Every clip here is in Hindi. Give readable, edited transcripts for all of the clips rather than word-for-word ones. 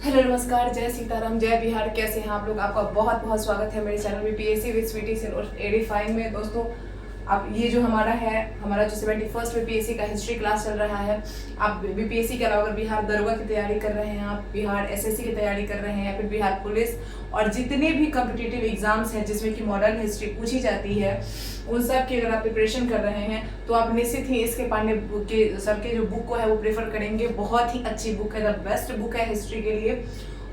हेलो नमस्कार, जय सीताराम, जय बिहार। कैसे हैं आप लोग? आपका बहुत बहुत स्वागत है मेरे channel BPSC with Sweety Singh और 85 में। दोस्तों, आप ये जो हमारा जो 71st बीपीएससी का हिस्ट्री क्लास चल रहा है, आप बीपीएससी के अलावा अगर बिहार दरोगा की तैयारी कर रहे हैं, आप बिहार एसएससी की तैयारी कर रहे हैं, या फिर बिहार पुलिस और जितने भी कॉम्पिटिटिव एग्जाम्स हैं जिसमें कि मॉडर्न हिस्ट्री पूछी जाती है, उन सब की अगर आप प्रिपरेशन कर रहे हैं तो आप निश्चित ही इसके पांडे के सर के जो बुक को है वो प्रेफर करेंगे। बहुत ही अच्छी बुक है, द बेस्ट बुक है हिस्ट्री के लिए।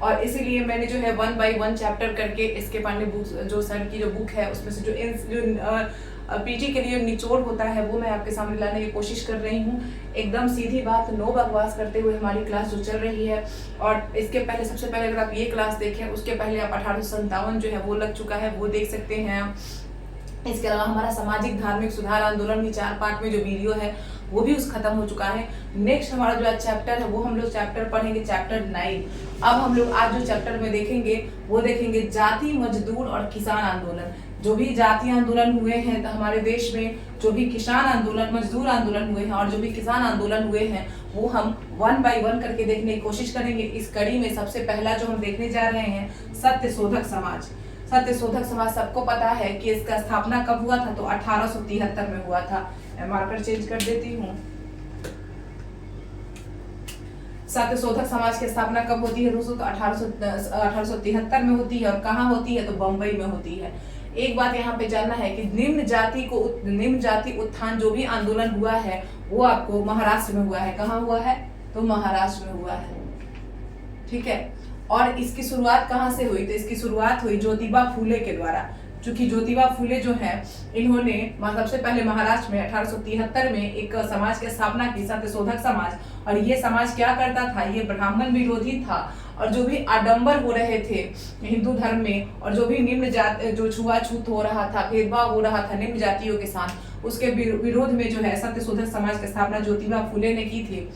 और इसीलिए मैंने जो है 1 बाय 1 चैप्टर करके इसके पांडे बुक जो सर की जो बुक है उसमें से जो पीटी के लिए निचोड़ होता है वो मैं आपके सामने लाने की कोशिश कर रही हूँ। एकदम सीधी बात, नो बकवास करते हुए हमारी क्लास जो चल रही है। और इसके पहले, सबसे पहले अगर आप ये क्लास देखें, उसके पहले आप 1857 जो है वो लग चुका है, वो देख सकते हैं। इसके अलावा हमारा सामाजिक धार्मिक सुधार आंदोलन की 4 पार्ट में जो वीडियो है वो भी खत्म हो चुका है। नेक्स्ट हमारा जो चैप्टर है वो हम लोग चैप्टर पढ़ेंगे, चैप्टर 9। अब हम लोग आज जो चैप्टर में देखेंगे वो देखेंगे जाति, मजदूर और किसान आंदोलन। जो भी जाति आंदोलन हुए हैं हमारे देश में, जो भी किसान आंदोलन, मजदूर आंदोलन हुए हैं और जो भी किसान आंदोलन हुए हैं, वो हम 1 बाय 1 करके देखने की कोशिश करेंगे। इस कड़ी में सबसे पहला जो हम देखने जा रहे हैं, सत्यशोधक समाज। सत्यशोधक समाज सबको पता है कि इसका स्थापना कब हुआ था, तो 1873 में हुआ था। मैं मार्कर चेंज कर देती हूँ। सत्यशोधक समाज की स्थापना कब होती है दोस्तों? तो 1873 में होती है। और कहाँ होती है? तो बम्बई में होती है। एक बात यहाँ पे जानना है कि निम्न जाति उत्थान जो भी आंदोलन हुआ है वो आपको महाराष्ट्र में हुआ है। कहाँ हुआ है? तो महाराष्ट्र में हुआ है, ठीक है। और इसकी शुरुआत कहाँ से हुई? तो इसकी शुरुआत हुई ज्योतिबा फूले के द्वारा। चूंकि ज्योतिबा फूले जो है, इन्होंने सबसे पहले महाराष्ट्र में 1873 में एक समाज की स्थापना की, सत्यशोधक समाज। और ये समाज क्या करता था? ये ब्राह्मण विरोधी था। और जो भी आडंबर हो रहे थे हिंदू धर्म में, और जो भी निम्न जाति, जो छुआछूत हो रहा था, भेदभाव हो रहा था निम्न जातियों के साथ, उसके विरोध में जो है सत्यशोधक समाज की स्थापना ज्योतिबा फूले ने की थी।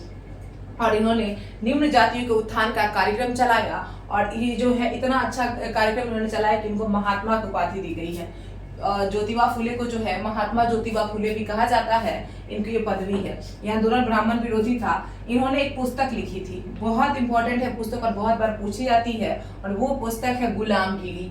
और इन्होंने निम्न जातियों के उत्थान का कार्यक्रम चलाया। और ये जो है इतना अच्छा कार्यक्रम इन्होंने चलाया कि इनको महात्मा की उपाधि दी गई है। ज्योतिबा फूले को जो है महात्मा ज्योतिबा फूले भी कहा जाता है, इनकी ये पदवी है। यह आंदोलन ब्राह्मण विरोधी था। इन्होंने एक पुस्तक लिखी थी, बहुत इंपॉर्टेंट है पुस्तक और बहुत बार पूछी जाती है, और वो पुस्तक है गुलामगिरी।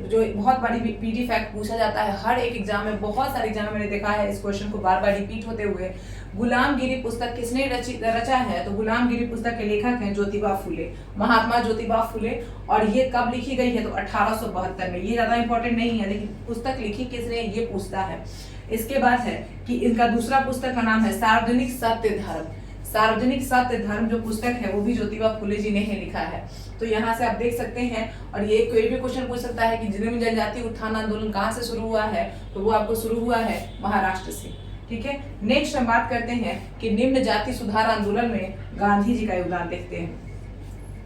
जो बहुत बड़ी पीटी फैक्ट पूछा जाता है हर एक एग्जाम में, बहुत सारे एग्जाम में मैंने देखा है इस क्वेश्चन को बार बार रिपीट होते हुए। गुलामगिरी पुस्तक किसने रचा है? तो गुलामगिरी पुस्तक के लेखक हैं ज्योतिबा फूले, महात्मा ज्योतिबा फूले। और ये कब लिखी गई है? तो 1872 में। ये ज्यादा इंपॉर्टेंट नहीं है, लेकिन पुस्तक लिखी किसने ये पूछता है। इसके बाद है कि इनका दूसरा पुस्तक का नाम है सार्वजनिक सत्य धर्म। सार्वजनिक सत्य धर्म जो पुस्तक है वो भी ज्योतिबा फूले जी ने ही लिखा है। तो यहाँ से आप देख सकते हैं। और ये कोई भी क्वेश्चन पूछ सकता है कि निम्न जनजाति उत्थान आंदोलन कहाँ से शुरू हुआ है, तो वो आपको शुरू हुआ है महाराष्ट्र से, ठीक है। नेक्स्ट हम बात करते हैं कि निम्न जाति सुधार आंदोलन में गांधी जी का योगदान देखते हैं।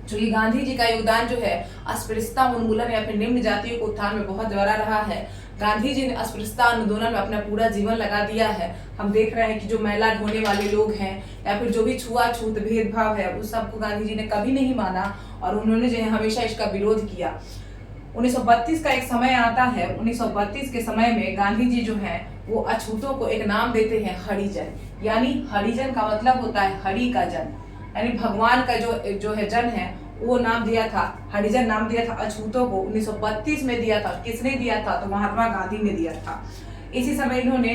चूंकि गांधी जी का योगदान जो है अस्पृश्यता उन्मूलन या फिर निम्न जातियों के उत्थान में बहुत बड़ा रहा है। गांधी जी ने अस्पृश्यता आंदोलन में अपना पूरा जीवन लगा दिया है। हम देख रहे हैं कि जो मैला ढोने वाले लोग हैं या फिर जो भी छुआछूत भेदभाव है उस सबको गांधी जी ने कभी नहीं माना, और उन्होंने जो है हमेशा इसका विरोध किया। 1932 का एक समय आता है। 1932 के समय में गांधी जी जो है वो अछूतों को एक नाम देते हैं, हरिजन। यानी हरिजन का मतलब होता है हरि का जन, यानी भगवान का जो है जन है, वो नाम दिया था, हरिजन नाम दिया था अछूतों को। 1932 में दिया था। किसने दिया था? तो महात्मा गांधी ने दिया था। इसी समय इन्होंने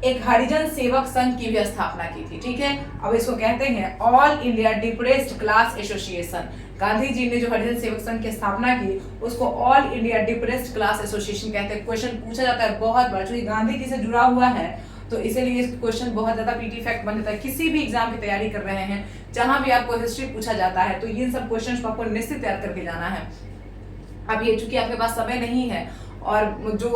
एक हरिजन सेवक संघ की भी स्थापना की थी, ठीक है। अब इसको कहते हैं all India depressed class association. Gandhi ji ने जो हरिजन सेवक संघ की स्थापना की उसको all India depressed class association कहते हैं। क्वेश्चन पूछा जाता है बहुत बार, क्योंकि गांधी जी से जुड़ा हुआ है तो इसीलिए इस क्वेश्चन बहुत ज्यादा पीटी फैक्ट बन जाता है। किसी भी एग्जाम की तैयारी कर रहे हैं, जहां भी आपको हिस्ट्री पूछा जाता है, तो इन सब क्वेश्चंस को आपको निश्चित तैयार करके जाना है। अब ये चूंकि आपके पास समय नहीं है, और जो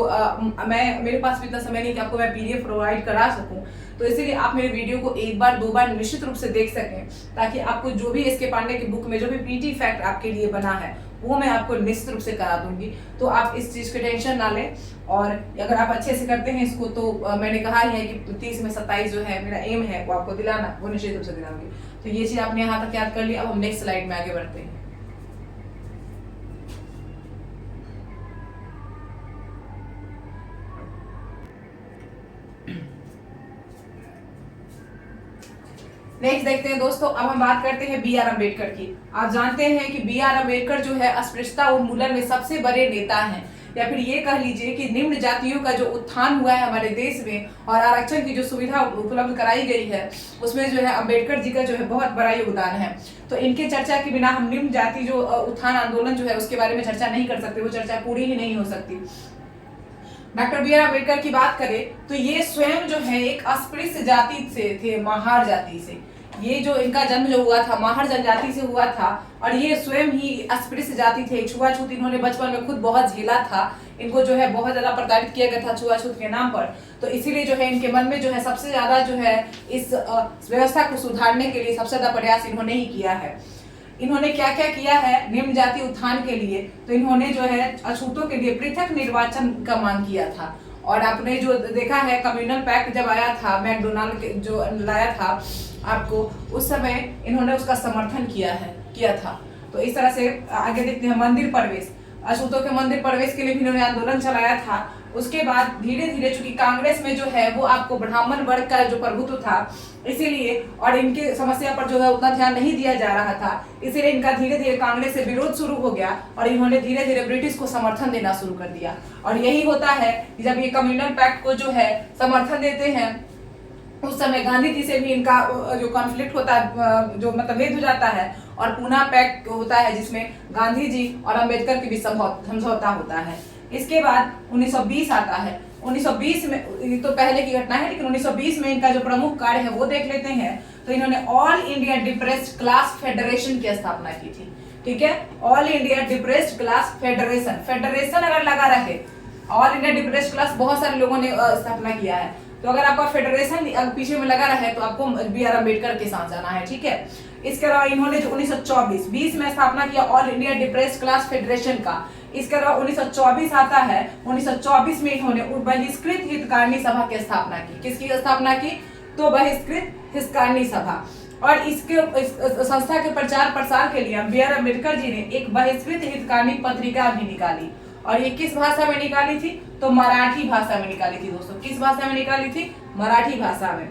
मेरे पास भी इतना समय नहीं कि आपको मैं पीडीएफ प्रोवाइड करा सकूं, तो इसीलिए आप मेरे वीडियो को एक बार 2 बार निश्चित रूप से देख सकें, ताकि आपको जो भी इसके पांडे की बुक में जो भी पीटी फैक्ट आपके लिए बना है वो मैं आपको निश्चित रूप से करा दूंगी। तो आप इस चीज की टेंशन ना लें। और अगर आप अच्छे से करते हैं इसको, तो मैंने कहा ही है कि 30 में 27 जो है मेरा एम है वो आपको दिलाना, वो निश्चित रूप से दिलाऊंगी। तो ये चीज आपने यहाँ तक याद कर लिया। अब हम नेक्स्ट स्लाइड में आगे बढ़ते हैं। नेक्स्ट देखते हैं दोस्तों, अब हम बात करते हैं बी आर अम्बेडकर की। आप जानते हैं कि बी आर अम्बेडकर जो है अस्पृश्यता उन्मूलन में सबसे बड़े नेता हैं, या फिर ये कह लीजिए कि निम्न जातियों का जो उत्थान हुआ है हमारे देश में और आरक्षण की जो सुविधा उपलब्ध कराई गई है उसमें जो है अम्बेडकर जी का जो है बहुत बड़ा योगदान है। तो इनके चर्चा के बिना हम निम्न जाति जो उत्थान आंदोलन जो है उसके बारे में चर्चा नहीं कर सकते, वो चर्चा पूरी ही नहीं हो सकती। डॉक्टर बी आर अम्बेडकर की बात करें तो ये स्वयं जो है एक अस्पृश्य जाति से थे, महार जाति से। ये जो इनका जन्म जो हुआ था महार जनजाति से हुआ था और ये स्वयं ही अस्पृश्य जाति थे। छुआछूत इन्होंने बचपन में खुद बहुत झेला था, इनको जो है बहुत ज्यादा प्रताड़ित किया गया था छुआछूत के नाम पर। तो इसीलिए जो है इनके मन में जो है सबसे ज्यादा जो है इस व्यवस्था को सुधारने के लिए सबसे ज्यादा प्रयास इन्होंने ही किया है। इन्होंने क्या क्या किया है निम्न जाति उत्थान के लिए, तो इन्होंने जो है अछूतों के लिए पृथक निर्वाचन का मांग किया था। और आपने जो देखा है कम्युनल पैक्ट जब आया था, मैकडोनाल्ड जो लाया था आपको, उस समय इन्होंने उसका समर्थन किया था। तो इस तरह से आगे देखते हैं मंदिर प्रवेश। अछूतों के मंदिर प्रवेश के लिए भी इन्होंने आंदोलन चलाया था। उसके बाद धीरे धीरे चूंकि कांग्रेस में जो है वो आपको ब्राह्मण वर्ग का जो प्रभुत्व था, इसीलिए और इनके समस्या पर जो है उतना ध्यान नहीं दिया जा रहा था, इसीलिए इनका धीरे धीरे कांग्रेस से विरोध शुरू हो गया और इन्होंने धीरे धीरे ब्रिटिश को समर्थन देना शुरू कर दिया। और यही होता है कि जब ये कम्युनल पैक्ट को जो है समर्थन देते हैं उस समय गांधी जी से भी इनका जो कॉन्फ्लिक्ट होता है, जो मतभेद हो जाता है और पूना पैक्ट होता है जिसमें गांधी जी और अम्बेडकर के बीच समझौता होता है। इसके बाद 1920 आता है। 1920 में, ये तो पहले की घटना है, लेकिन 1920 में इनका जो प्रमुख कार्य है वो देख लेते हैं। तो इन्होंने all India depressed class federation की स्थापना की थी। ठीक है, all India depressed class federation, federation अगर लगा रहे, ऑल इंडिया डिप्रेस्ड क्लास बहुत सारे लोगों ने स्थापना किया है, तो अगर आपका फेडरेशन पीछे में लगा रहा है तो आपको बी आर अम्बेडकर के साथ जाना है। ठीक है, इसके अलावा इन्होंने जो 1920 में स्थापना किया all India depressed class federation का। इसके अलावा 1924 आता है, 1924 में इन्होंने बहिष्कृत हितकारिणी सभा की स्थापना की। किसकी स्थापना की? तो बहिष्कृत हितकारिणी सभा। और इसके इस संस्था के प्रचार प्रसार के लिए बी आर अम्बेडकर जी ने एक बहिष्कृत हितकारिणी पत्रिका भी निकाली। और ये किस भाषा में निकाली थी? तो मराठी भाषा में निकाली थी दोस्तों। किस भाषा में निकाली थी? मराठी भाषा में।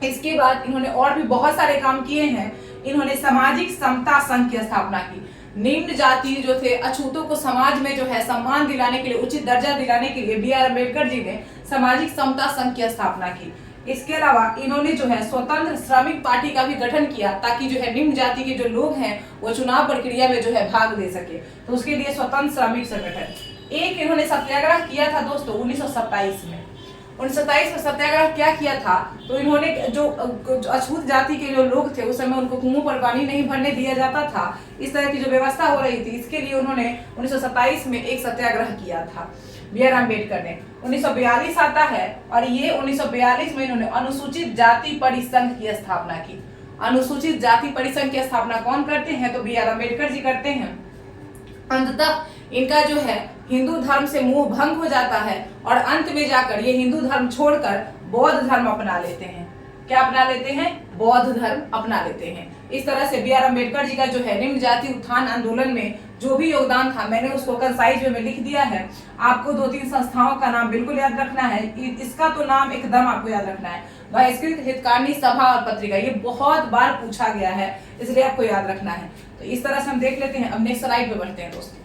इसके बाद इन्होंने और भी बहुत सारे काम किए हैं। इन्होंने सामाजिक समता संघ की स्थापना की। निम्न जाति जो थे, अछूतों को समाज में जो है सम्मान दिलाने के लिए, उचित दर्जा दिलाने के लिए बी आर अम्बेडकर जी ने सामाजिक समता संघ की स्थापना की। इसके अलावा इन्होंने जो है स्वतंत्र श्रमिक पार्टी का भी गठन किया ताकि जो है निम्न जाति के जो लोग हैं वो चुनाव प्रक्रिया में जो है भाग ले सके। तो उसके लिए स्वतंत्र श्रमिक संगठन। एक इन्होंने सत्याग्रह किया था दोस्तों 1927 में। 1927 में सत्याग्रह क्या किया था? तो इन्होंने जो अछूत जाति के जो लोग थे उस समय उनको कुओं पर पानी नहीं भरने दिया जाता था, इस तरह की जो व्यवस्था हो रही थी, इसके लिए उन्होंने 1927 में एक सत्याग्रह किया था बी आर अम्बेडकर ने। 1942 आता है और ये 1942 में इन्होंने अनुसूचित जाति परिसंघ की स्थापना की। अनुसूचित जाति परिसंघ की स्थापना कौन करते हैं? तो बी आर अम्बेडकर जी करते हैं। अंततः इनका जो है हिंदू धर्म से मोह भंग हो जाता है और अंत में जाकर ये हिंदू धर्म छोड़कर बौद्ध धर्म अपना लेते हैं। क्या अपना लेते हैं? बौद्ध धर्म अपना लेते हैं। इस तरह से बी आर अम्बेडकर जी का जो है निम्न जाति उत्थान आंदोलन में जो भी योगदान था, मैंने उसको कंसाइज वे में लिख दिया है। आपको 2-3 संस्थाओं का नाम बिल्कुल याद रखना है। इसका तो नाम एकदम आपको याद रखना है, बहिष्कृत हितकारिणी सभा और पत्रिका। ये बहुत बार पूछा गया है, इसलिए आपको याद रखना है। तो इस तरह से हम देख लेते हैं। अब नेक्स्ट स्लाइड पे बढ़ते हैं दोस्तों।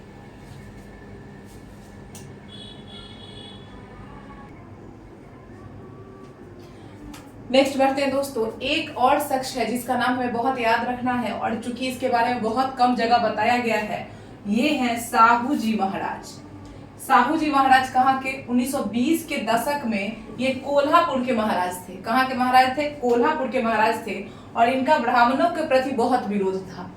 नेक्स्ट बढ़ते हैं दोस्तों। एक और शख्स है जिसका नाम हमें बहुत याद रखना है और चूंकि इसके बारे में बहुत कम जगह बताया गया है, ये हैं साहू जी महाराज। साहू जी महाराज कहाँ के? 1920 के दशक में ये कोल्हापुर के महाराज थे। कहाँ के महाराज थे? कोल्हापुर के महाराज थे। और इनका ब्राह्मणों के प्रति बहुत विरोध था,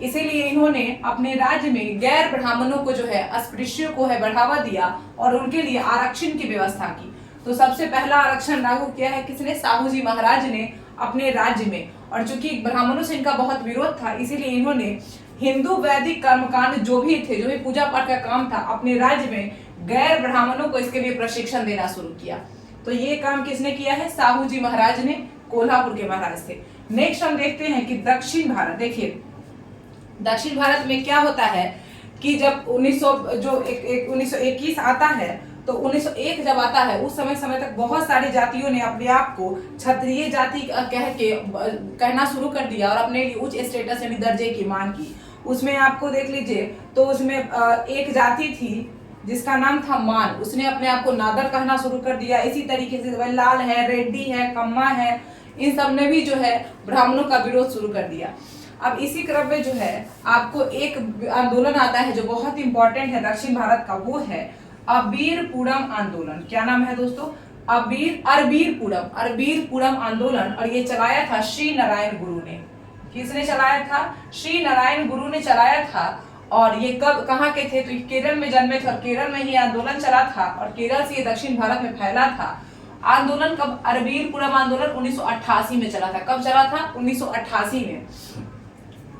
इसीलिए इन्होंने अपने राज्य में गैर ब्राह्मणों को जो है, अस्पृश्यों को है बढ़ावा दिया और उनके लिए आरक्षण की व्यवस्था की। तो सबसे पहला आरक्षण लागू किया है किसने? साहू जी महाराज ने अपने राज्य में। और चूंकि ब्राह्मणों से इनका बहुत विरोध था, इसीलिए इन्होंने हिंदू वैदिक कर्मकांड जो भी थे, पूजा पाठ का काम था, अपने राज्य में गैर ब्राह्मणों को इसके लिए प्रशिक्षण देना शुरू किया। तो ये काम किसने किया है? साहू जी महाराज ने, कोल्हापुर के महाराज थे। नेक्स्ट हम देखते हैं कि दक्षिण भारत। देखिए दक्षिण भारत में क्या होता है कि जब 1921 आता है तो 1901 जब आता है उस समय तक बहुत सारी जातियों ने अपने आप को क्षत्रिय जाति कहना शुरू कर दिया और अपने लिए उच्च स्टेटस यानी दर्जे की मांग की। उसमें आपको देख लीजिए तो उसमें एक जाति थी जिसका नाम था मान, उसने अपने आप को नादर कहना शुरू कर दिया। इसी तरीके से लाल है, रेड्डी है, कम्मा है, इन सब ने भी जो है ब्राह्मणों का विरोध शुरू कर दिया। अब इसी क्रम में जो है आपको एक आंदोलन आता है जो बहुत इंपॉर्टेंट है दक्षिण भारत का, वो है अबीरपुरम आंदोलन। क्या नाम है दोस्तों? अरबीरपुरम आंदोलन। और ये चलाया था श्री नारायण गुरु ने। किसने चलाया था? श्री नारायण गुरु ने चलाया था। और ये कब कहाँ के थे? तो केरल में जन्मे थे और केरल में ही आंदोलन चला था और केरल से ये दक्षिण भारत में फैला था। आंदोलन कब? अरबीरपुरम आंदोलन 1988 में चला था। कब चला था? 1988 में।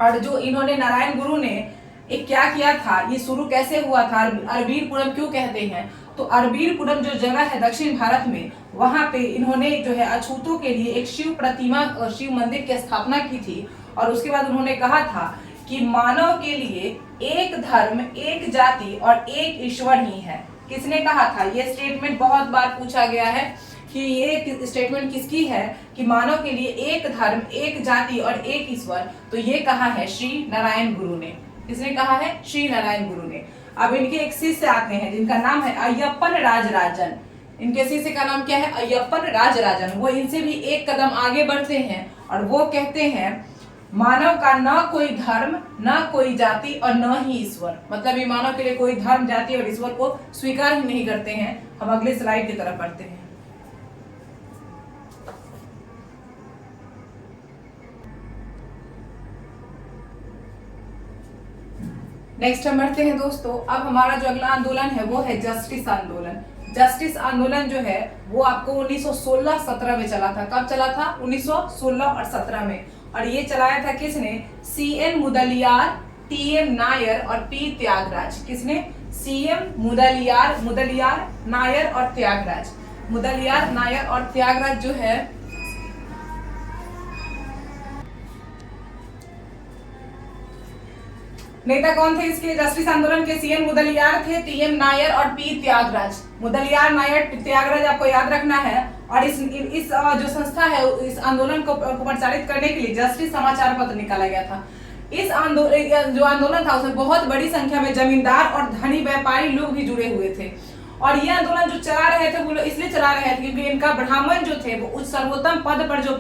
और जो इन्होंने नारायण गुरु ने एक क्या किया था, ये शुरू कैसे हुआ था, अरबीरपुरम क्यों कहते हैं? तो अरबीरपुरम जो जगह है दक्षिण भारत में, वहां पे इन्होंने जो है अछूतों के लिए एक शिव प्रतिमा, शिव मंदिर की स्थापना की थी। और उसके बाद उन्होंने कहा था कि मानव के लिए एक धर्म, एक जाति और एक ईश्वर ही है। किसने कहा था? ये स्टेटमेंट बहुत बार पूछा गया है कि ये स्टेटमेंट किसकी है कि मानव के लिए एक धर्म, एक जाति और एक ईश्वर। तो ये कहा है श्री नारायण गुरु ने। किसने कहा है? श्री नारायण गुरु ने। अब इनके एक शिष्य आते हैं जिनका नाम है अय्यप्पन राजराजन। इनके शिष्य का नाम क्या है? अय्यप्पन राजराजन। वो इनसे भी एक कदम आगे बढ़ते हैं और वो कहते हैं मानव का न कोई धर्म, न कोई जाति और न ही ईश्वर। मतलब ये मानव के लिए कोई धर्म, जाति और ईश्वर को स्वीकार ही नहीं करते हैं। हम अगले स्लाइड की तरफ बढ़ते हैं। नेक्स्ट हम बढ़ते हैं दोस्तों। अब हमारा जो अगला आंदोलन है वो है जस्टिस आंदोलन। जस्टिस आंदोलन जो है वो आपको 1916-17 में चला था। कब चला था? 1916 और 17 में। और ये चलाया था किसने? CN मुदलियार, TM नायर और P त्यागराज। किसने? CM मुदलियार, नायर और त्यागराज। मुदलियार, नायर और त्यागराज जो है नेता कौन थे इसके जस्टिस आंदोलन के? CN मुदलियार थे, TM नायर और P त्यागराज। मुदलियार, नायर, त्यागराज आपको याद रखना है। और इस जो संस्था है इस आंदोलन को प्रचारित करने के लिए जस्टिस समाचार पत्र निकाला गया था। इस आंदोलन जो आंदोलन था उसमें बहुत बड़ी संख्या में जमींदार और धनी व्यापारी लोग भी जुड़े हुए थे। और ये आंदोलन जो चला रहे थे वो लोग इसलिए चला रहे थे क्योंकि इनका ब्राह्मण जो थे वो उस सर्वोत्तम पद पर जो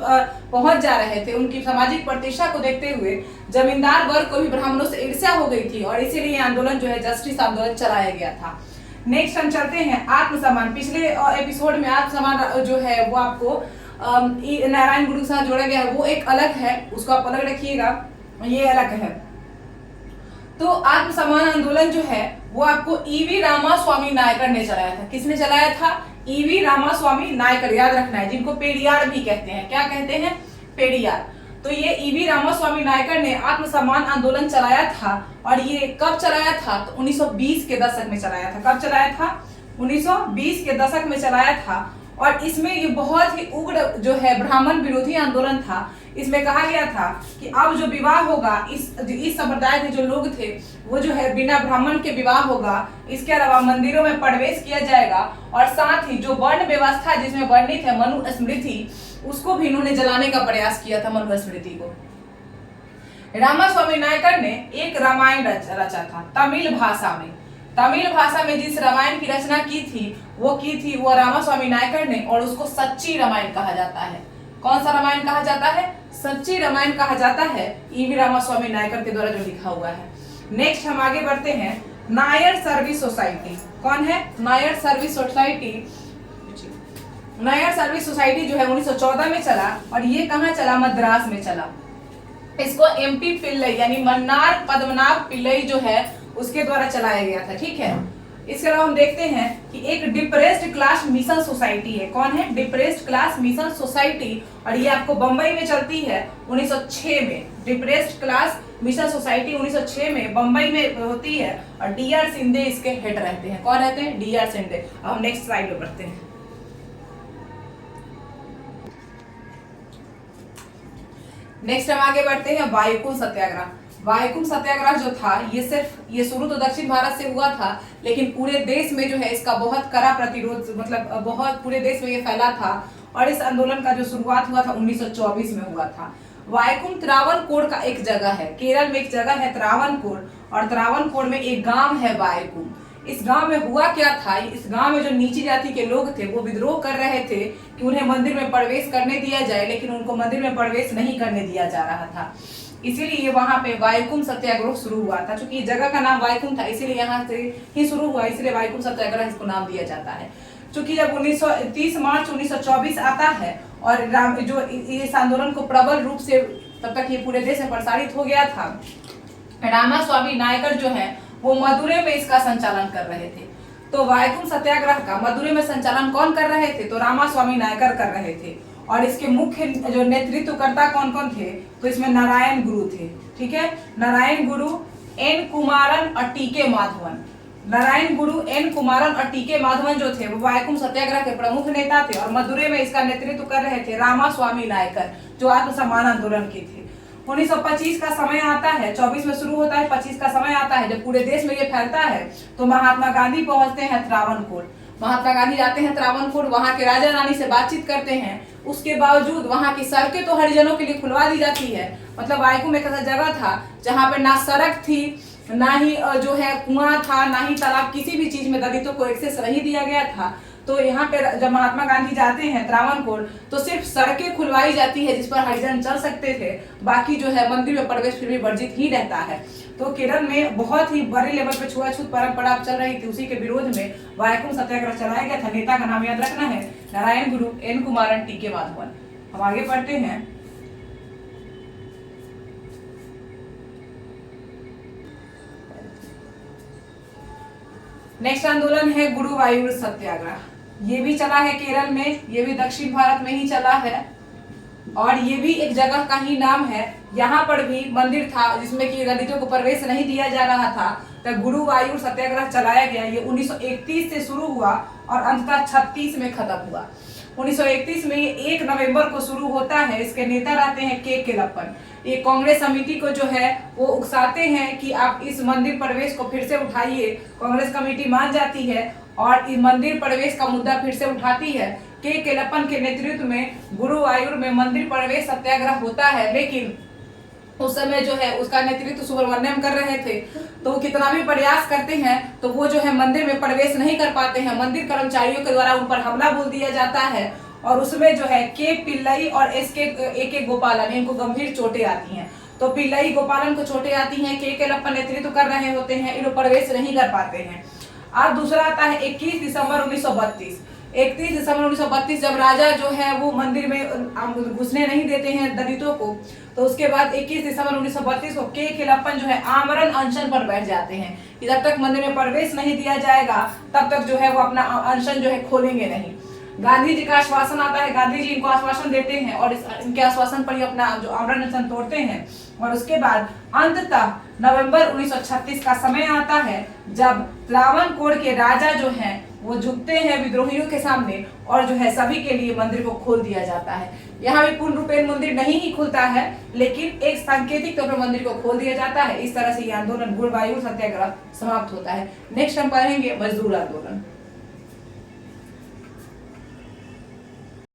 पहुंच जा रहे थे, उनकी सामाजिक प्रतिष्ठा को देखते हुए जमींदार वर्ग को भी ब्राह्मणों से ईर्ष्या हो गई थी और इसीलिए आंदोलन जो है जस्टिस आंदोलन चलाया गया था। नेक्स्ट हम चलते हैं आत्मसम्मान। पिछले एपिसोड में आत्मसम्मान जो है वो आपको नारायण गुरु के साथ जोड़ा गया है, वो एक अलग है, उसको आप अलग रखिएगा, ये अलग है। तो आत्मसम्मान आंदोलन जो है वो आपको EV रामास्वामी नायकर ने चलाया था। किसने चलाया था? EV रामास्वामी नायकर, याद रखना है, जिनको पेरियार भी कहते हैं। क्या कहते हैं? पेरियार। तो ये EV रामास्वामी नायकर ने आत्मसम्मान आंदोलन चलाया था। और ये कब चलाया था? तो 1920 के दशक में चलाया था। कब चलाया था? 1920 के दशक में चलाया था। और इसमें ये बहुत ही उग्र जो है ब्राह्मण विरोधी आंदोलन था। इसमें कहा गया था कि अब जो विवाह होगा, इस संप्रदाय के जो लोग थे वो जो है बिना ब्राह्मण के विवाह होगा। इसके अलावा मंदिरों में प्रवेश किया जाएगा और साथ ही जो वर्ण व्यवस्था जिसमें वर्णित है मनुस्मृति, उसको भी इन्होंने जलाने का प्रयास किया था, मनुस्मृति को। रामास्वामी नायकर ने एक रामायण रचा था तमिल भाषा में। तमिल भाषा में जिस रामायण की रचना की थी वो रामास्वामी नायकर ने, और उसको सच्ची रामायण कहा जाता है। कौन सा रामायण कहा जाता है? सच्ची रामायण कहा जाता है, EV रामास्वामी नायकर के द्वारा जो लिखा हुआ है। नेक्स्ट हम आगे बढ़ते हैं। Nair service society. कौन है? Nair service society. Nair service society जो है 1914 में चला और ये कहाँ चला? मद्रास में चला। इसको MP पिल्लई यानी मन्नार पद्मनाभ पिल्लई जो है उसके द्वारा चलाया गया था। ठीक है। इसके अलावा हम देखते हैं कि एक डिप्रेस्ड क्लास मिशन सोसाइटी है। कौन है? Depressed class mission society. और ये आपको बंबई में चलती है 1906 में। डिप्रेस्ड क्लास मिशन सोसाइटी 1906 में बंबई में होती है और DR शिंदे इसके हेड रहते हैं। कौन रहते हैं? DR शिंदे। अब हम नेक्स्ट स्लाइड पे बढ़ते हैं। नेक्स्ट हम आगे बढ़ते हैं वायुकुल सत्याग्रह। वाईकुंठ सत्याग्रह जो था ये शुरू तो दक्षिण भारत से हुआ था, लेकिन पूरे देश में जो है इसका बहुत कड़ा प्रतिरोध, मतलब बहुत पूरे देश में ये फैला था। और इस आंदोलन का जो शुरुआत हुआ था 1924 में हुआ था। वाईकुंठ त्रावणकोर का एक जगह है, केरल में एक जगह है त्रावणकोर, और त्रावणकोर में एक गांव है वाईकुंठ। इस गांव में हुआ क्या था, इस गांव में जो नीची जाति के लोग थे वो विद्रोह कर रहे थे कि उन्हें मंदिर में प्रवेश करने दिया जाए, लेकिन उनको मंदिर में प्रवेश नहीं करने दिया जा रहा था। इसीलिए वहां पे वाईकुंठ सत्याग्रह शुरू हुआ था। चूंकि जगह का नाम वाईकुंठ था इसीलिए यहाँ से ही शुरू हुआ, इसलिए वाईकुंठ सत्याग्रह इसको नाम दिया जाता है। चूंकि जब 30 मार्च 1924 आता है और जो इस आंदोलन को प्रबल रूप से तब तक ये पूरे देश में प्रसारित हो गया था, रामास्वामी नायकर जो है वो मदुरै में इसका संचालन कर रहे थे। तो वाईकुंठ सत्याग्रह का मदुरै में संचालन कौन कर रहे थे, तो रामास्वामी नायकर कर रहे थे। और इसके मुख्य जो नेतृत्वकर्ता कौन कौन थे, तो इसमें नारायण गुरु थे, ठीक है, नारायण गुरु, एन कुमारन और टीके माधवन। नारायण गुरु, एन कुमारन और टीके माधवन जो थे वो वाईकुंठ सत्याग्रह के प्रमुख नेता थे। और मदुरै में इसका नेतृत्व कर रहे थे रामास्वामी नायकर, जो आत्मसम्मान आंदोलन के थे। 1925 का समय आता है, 24 में शुरू होता है, 25 का समय आता है, जब पूरे देश में ये फैलता है तो महात्मा गांधी पहुंचते हैं त्रावणकोर। महात्मा गांधी जाते हैं त्रावणकोर, वहां के राजा रानी से बातचीत करते हैं। उसके बावजूद वहां की सड़कें तो हरिजनों के लिए खुलवा दी जाती है। मतलब वाईकुंठ एक ऐसा जगह था जहां पर ना सड़क थी, ना ही जो है कुआं था, ना ही तालाब, किसी भी चीज में दलितों को एक्सेस नहीं दिया गया था। तो यहाँ पे जब महात्मा गांधी जाते हैं त्रावणकोर तो सिर्फ सड़कें खुलवाई जाती है जिस पर हरिजन चल सकते थे, बाकी जो है मंदिर में प्रवेश फिर भी वर्जित ही रहता है। तो केरल में बहुत ही बड़े लेवल पे छुआछूत परंपरा चल रही थी, उसी के विरोध में वाईकुंठ सत्याग्रह चलाया गया था। नेता का नाम याद रखना है, नारायण गुरु, एन कुमारन, टीके माधवन। हम आगे पढ़ते हैं। नेक्स्ट आंदोलन है गुरुवायूर सत्याग्रह। ये भी चला है केरल में, ये भी दक्षिण भारत में ही चला है, और ये भी एक जगह का ही नाम है। यहाँ पर भी मंदिर था जिसमें कि दलितों को प्रवेश नहीं दिया जा रहा था, तब गुरुवायूर सत्याग्रह चलाया गया। ये 1931 से शुरू हुआ और अंततः 36 में खत्म हुआ। 1931 में 1 नवंबर को शुरू होता है। इसके नेता रहते हैं के केलप्पन। ये कांग्रेस समिति को जो है वो उकसाते हैं कि आप इस मंदिर प्रवेश को फिर से उठाइए। कांग्रेस कमेटी मान जाती है और इस मंदिर प्रवेश का मुद्दा फिर से उठाती है। के केलप्पन के नेतृत्व में गुरुवायूर में मंदिर प्रवेश सत्याग्रह होता है, लेकिन उस समय जो है उसका नेतृत्व सुब्रमण्यम कर रहे थे। तो कितना भी प्रयास करते हैं तो वो जो है मंदिर में प्रवेश नहीं कर पाते हैं। मंदिर कर्मचारियों के द्वारा उन पर हमला बोल दिया जाता है और उसमें जो है के पिल्लई और ए के गोपालन, इनको गंभीर चोटें आती हैं। तो पिल्लई गोपालन को चोटें आती हैं, के केलप्पन नेतृत्व कर रहे होते हैं, इन प्रवेश नहीं कर पाते हैं। अब दूसरा आता है 21 दिसंबर 1932। 31 दिसंबर 1932 जब राजा जो है वो मंदिर में घुसने नहीं देते हैं दलितों को, तो उसके बाद 21 दिसंबर 1932 को के केलप्पन जो है आमरण अनशन पर बैठ जाते हैं कि जब तक मंदिर में प्रवेश नहीं दिया जाएगा तब तक जो है वो अपना अनशन जो है खोलेंगे नहीं। गांधी जी का आश्वासन आता है, गांधी जी इनको आश्वासन देते हैं और इनके आश्वासन पर ही अपना जो आमरण अनशन तोड़ते हैं। और उसके बाद अंततः नवंबर 1936 का समय आता है जब त्रावणकोर के राजा जो हैं वो झुकते हैं विद्रोहियों के सामने और जो है सभी के लिए मंदिर को खोल दिया जाता है। यहाँ भी पूर्ण रूपेण मंदिर नहीं ही खुलता है, लेकिन एक सांकेतिक तौर पर मंदिर को खोल दिया जाता है। इस तरह से ये आंदोलन गुरुवायूर सत्याग्रह समाप्त होता है। नेक्स्ट हम पढ़ेंगे मजदूर आंदोलन।